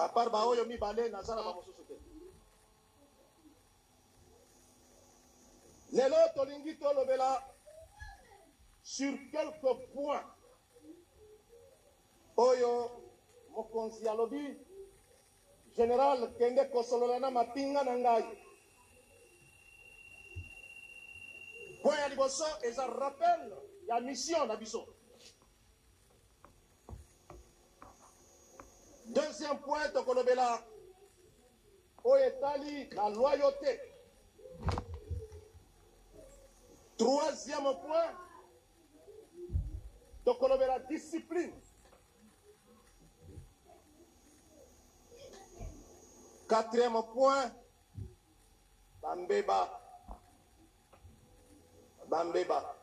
À part Baoyo mi balé, Nazara Bamosusu. Lelo Tolingi Tolobela sur quelques points. Oyo Mokonzi Alobi, Général Kende Kosololana Mapinga Nangai. Point à Liboso, et ça rappelle la mission d'Abisso. Deuxième point, Tokolobela, Oyetali, la loyauté. Troisième point, Tokolobela, discipline. Quatrième point, Bambeba. Bambeba.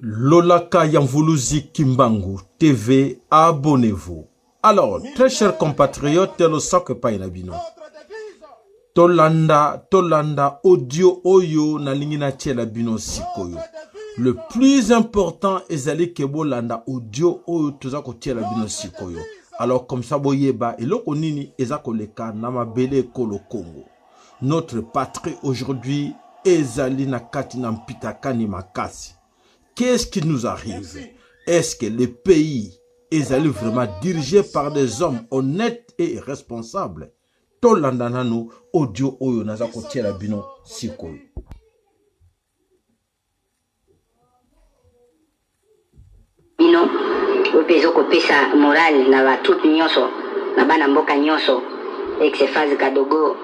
Lolaka Yamvuluzi Kimbangu TV, abonnez-vous. Alors, très chers compatriotes, le socle painabino. Tolanda, audio, oyo, na lingina tchela bino sikoyo. Le plus important est d'aller kebo landa audio, oyo, tozako tchela bino sikoyo. Alors, comme ça, boyeba, et loko nini, ezako leka, namabele kolo Congo. Notre patrie aujourd'hui, ezali na kati na mpitakani makasi. Qu'est-ce qui nous arrive? Est-ce que le pays ezali vraiment dirigé par des hommes honnêtes et responsables? Tolanda nano audio oyo naza kotiela bino sikoyo. Bino opezo kopesa moral na ba tout nyonso na bana mboka nyonso ex-phase Kadogo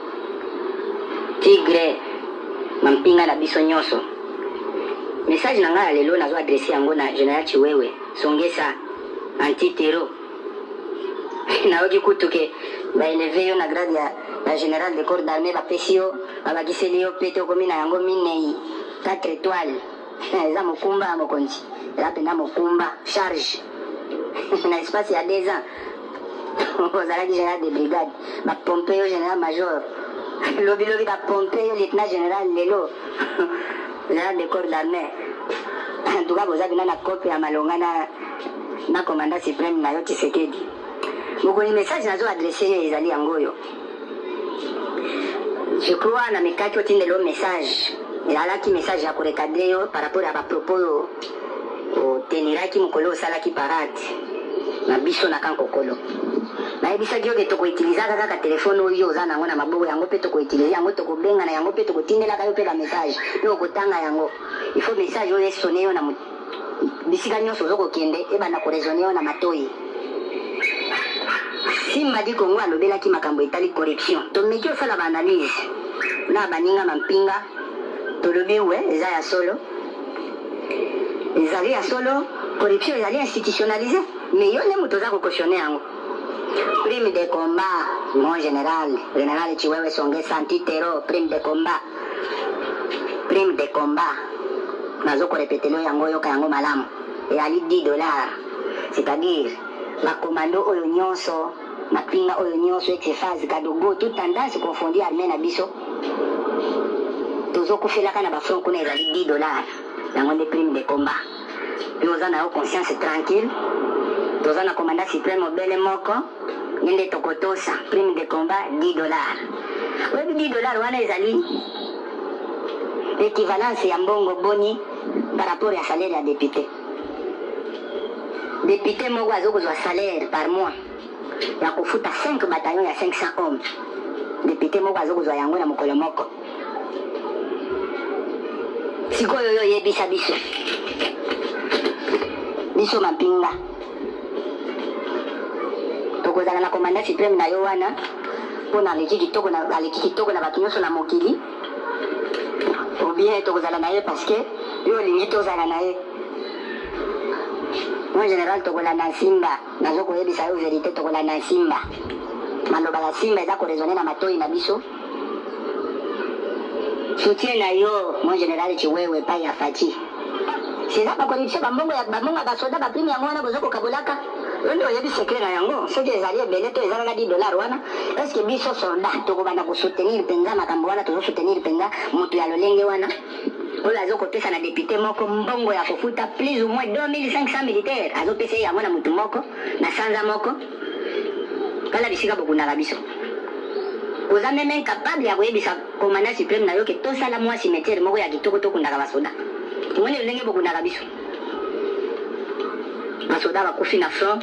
Tigre Mampinga na biso nyonso. Message na nga lelo nazo adresser yango na General Chiwewe Songesa anti-terror. Na ogi kutuke ba eleve yo na grade ya General de Corps d'Armée ba pesio ba giseli yo pete ko mina yango minei 4 étoiles. Eza mokumba mokonzi. Ela pena mokumba charge. Na espace ya 2 ans. Ozala General de brigade ba pompe yo General Major. Lobi ba pompe yo lieutenant général lelo. Général de Corps d'Armée. En tout cas, vous avez une copie à Malonga na commandant suprême na yo Tshisekedi. Beaucoup de messages nazo adressé ezali yangoyo. Je crois na mekaki otinde lo message. Il a là qui message ya korekadre yo par rapport à ba propos au teniraki mukolo sala ki parade. Na biso na kankokolo. Na ebisa gyo ke toko utiliser kaka téléphone oyo za nango na maboko yango pe toko utiliser yango toko benga na yango pe toko tindela ka yo pe ba message. Yo kotanga yango. Il faut message oyo sonner yo na bisika nyonso zoko kende e bana ko raisonner yo na matoi. Simba di Kongo alobela ki makambo etali correction. To meki osala ba analyse. Na baninga Mampinga to lobi we eza ya solo. Ezali ya solo, corruption ezali institutionnalisée. Mais yo ne mutoza ko cautionner yango. Prime de combat, mon général Chiwewe Songesa anti-terror, prime de combat. Prime de combat. Nazo ko répéter lo yango yo ka yango malamu. Et ali $10. C'est-à-dire la commando oyo nyonso, Mapinga oyo nyonso ex-phase Kadogo toute tendance confondue armée na biso. Tozo kufela kana ba front kuna ezali $10. Yango de prime de combat. Puis oza na yo conscience tranquille. Toza na commandant suprême obele moko. Nende tokotosa prime de combat $10. Webi $10 wana ezali équivalence ya mbongo boni par rapport à salaire ya député. Député moko azokozwa salaire par mois ya kofuta 5 bataillons ya 500 hommes. Député moko azokozwa yango na mokolo moko. Sikoyo yo yebisa biso. Biso Mampinga. Tokozala na commandant suprême na yo wana pona aleki kitoko na bato nyonso na mokili. Ou bien tokozala na ye parce que yo olingi tozala na ye. Mon général tokola na Simba nazo koyebisa yo vérité tokola na Simba. Maloba la Simba eza koraisonner na matoi na biso. Soutien na yo mon général Chiwewe pa ya Fati. C'est là ba corruption ba mbongo ya basoda ba prime yango wana bozoko kabolaka. Yondo yebi secret na yango. Ce que ezali ebele to ezala $10 wana. Est-ce que biso soldat to kobanda ko soutenir penza makambo wana to soutenir penza moto ya lolenge wana. Ola azo kopesa na député moko mbongo ya kofuta plus ou moins 2500 militaires. Azo pesa yango na mutu moko na sanza moko. Kala bisika bokunda biso. Oza même incapable ya koyebisa commandant suprême na yo ke tosala mwa cimetière moko ya kitoko tokundaka basoda. Ngone lolenge bokundaka biso. Basoda bakufi na front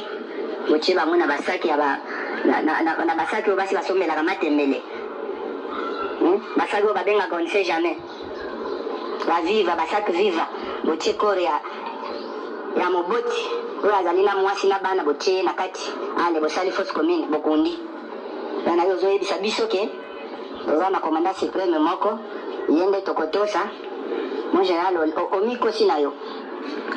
botie bango na basaki ya na basaki oyo basi basombelaka matembele. Basaki oyo babengaka on ne sait jamais. Baviva basaki viva botie kore ya moboti oyo azali na mwasi na bana botie na kati ale bosali fausse commune bokundi bana yo ozoyebisa biso ke oza na commandant suprême moko yende tokotosa mon général omikosi na yo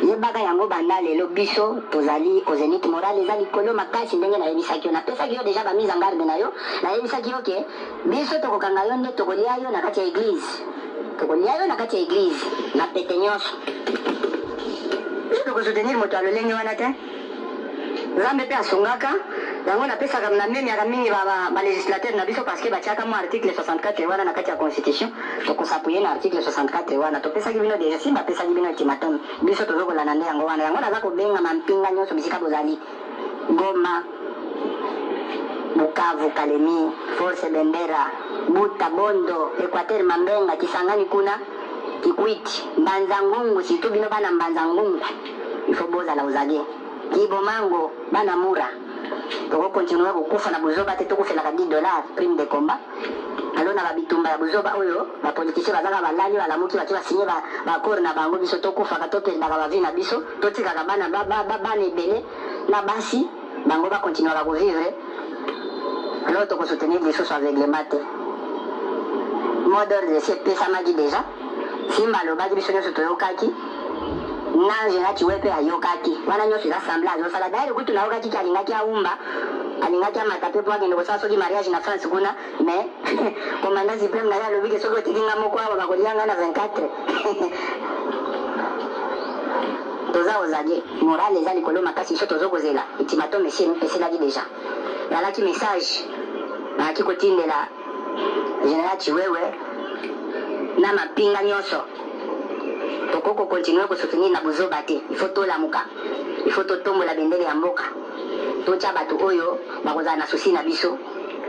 yebaka yango banda lelo biso tozali au zénith moral eza likolo makasi ndenge nayebisaki yo napesaki yo deja bamise en garde na yo nayebisaki yo ke biso tokokanga yo nde tokolia yo na kati ya église na pete nyonso tokosoutenir moto ya lolenge wana te nzambe mpe asungaka yango napesaka na memiaka mingi balégislateur na biso parce que batiaka mo article 64 wana na kati ya constitution tokosapuye na article 64 wana topesaki bino deja si bapesaki bino ultimatum biso tozokolanda nde yango wana yango naza kobenga mampinga nyonso bisika bozali Goma, Bukavu, Kalemi, Force Bendera, Buta, Bondo, Equateur, Mambenga, Kisangani kuna Kikwiti, Mbanzangungu, situ bino bana Mbanzangungu ifo boza la uzage Kibomango, bana Mura toko continue kukufa na buzoba te tokufelaka $10 prime de combat alona babitumba ya buzoba oyo bapolitisien bazaka balali balamuki bati basinye bakore na bango biso tokufaka tokendaka bavi na biso totikaka bana bana ebele na basi bango bakontinuaka kovivre alors tokosoutenir lisusu aveuglement te mot d'ordre esi epesamaki deja simba alobaki biso nyonso toyokaki nange ngati we mpe ayokaki wana nyonso eza sembla azosala daire kutu nayokaki ke alingaki aumba alingaki amata mpe po akende kosala soki mariage na France kuna mais commandant suprême naye alobi ke soki otikinga moko awa bakolianga na 24 toza ozali moral eza likolo makasi biso tozokozela ultimatum eselaki deja yalaki message nayaki kotindela général Chiwewe na mapinga nyonso tokoko continue kosoutenir na buzoba te il faut tolamuka il faut totombola bendele ya mboka totya bato oyo bakozala na susi na biso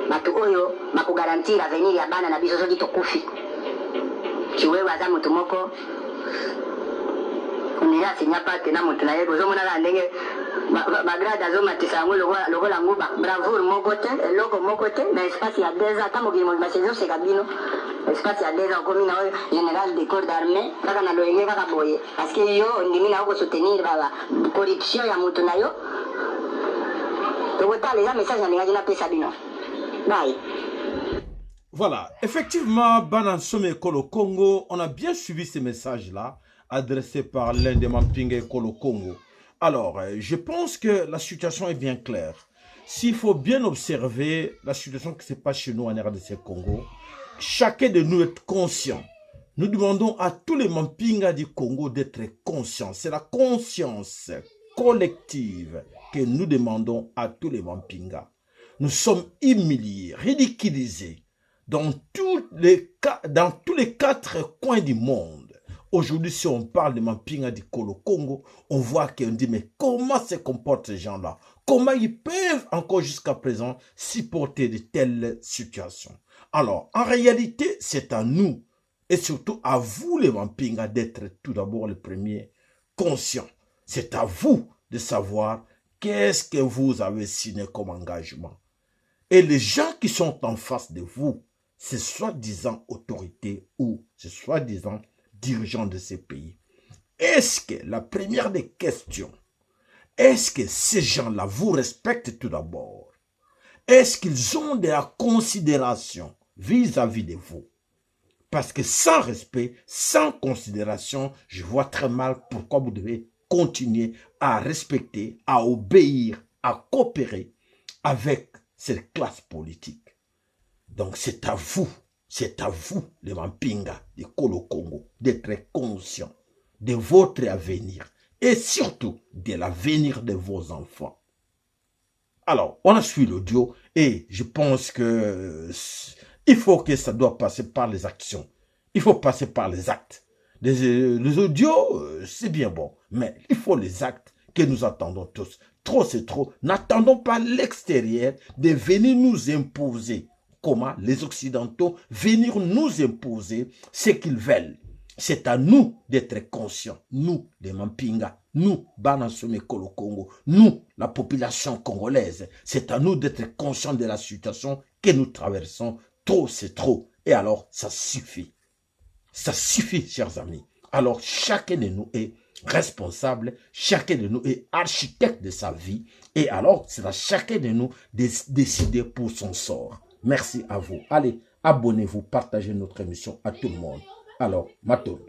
bato oyo bakogarantir avenir ya bana na biso soki tokufi Chiwewe aza moto moko onira asinya pate na moto na ye ozomonaka ndenge bagrade azomatisa yango lokola nguba bravoure moko te eloko moko te na espace ya 2 ans ata mokili mobima sezoseka bino espace ya 2 ans okomi na oyo général de corps d'armée kaka na loyenge kaka boye parce que yo ondimi na yo kosoutenir corruption ya moto na yo tokotala eza message nalingaki napesa bino bye. Voilà, effectivement, Banansome Kolo Congo, on a bien suivi ces messages-là adressés par l'un des Mampinga Kolo Congo. Alors, je pense que la situation est bien claire. S'il faut bien observer la situation qui se passe chez nous en RDC Congo, chacun de nous est conscient. Nous demandons à tous les Mampinga du Congo d'être conscients. C'est la conscience collective que nous demandons à tous les Mampinga. Nous sommes humiliés, ridiculisés dans tous les 4 coins du monde. Aujourd'hui, si on parle de Mampinga du Kolo Congo, on voit qu'on dit, mais comment se comportent ces gens-là? Comment ils peuvent encore jusqu'à présent supporter de telles situations? Alors, en réalité, c'est à nous, et surtout à vous les Mampinga, d'être tout d'abord les premiers conscients. C'est à vous de savoir qu'est-ce que vous avez signé comme engagement. Et les gens qui sont en face de vous, c'est soi-disant autorités ou c'est soi-disant dirigeants de ces pays. Est-ce que, la première des questions, est-ce que ces gens-là vous respectent tout d'abord? Est-ce qu'ils ont de la considération vis-à-vis de vous? Parce que sans respect, sans considération, je vois très mal pourquoi vous devez continuer à respecter, à obéir, à coopérer avec cette classe politique. Donc c'est à vous, les Mampinga du Kolo Congo, d'être conscients de votre avenir et surtout de l'avenir de vos enfants. Alors, on a suivi l'audio et je pense que il faut que ça doit passer par les actions. Il faut passer par les actes. Les audios, c'est bien bon, mais il faut les actes que nous attendons tous. Trop, c'est trop. N'attendons pas l'extérieur de venir nous imposer. Comment les Occidentaux venir nous imposer ce qu'ils veulent. C'est à nous d'être conscients. Nous, les Mampinga, nous, Banasome Kolo Congo, nous, la population congolaise. C'est à nous d'être conscients de la situation que nous traversons. Trop, c'est trop. Et alors, ça suffit. Ça suffit, chers amis. Alors, chacun de nous est responsable, chacun de nous est architecte de sa vie. Et alors, c'est à chacun de nous de décider pour son sort. Merci à vous. Allez, abonnez-vous, partagez notre émission à tout le monde. Alors, Mato.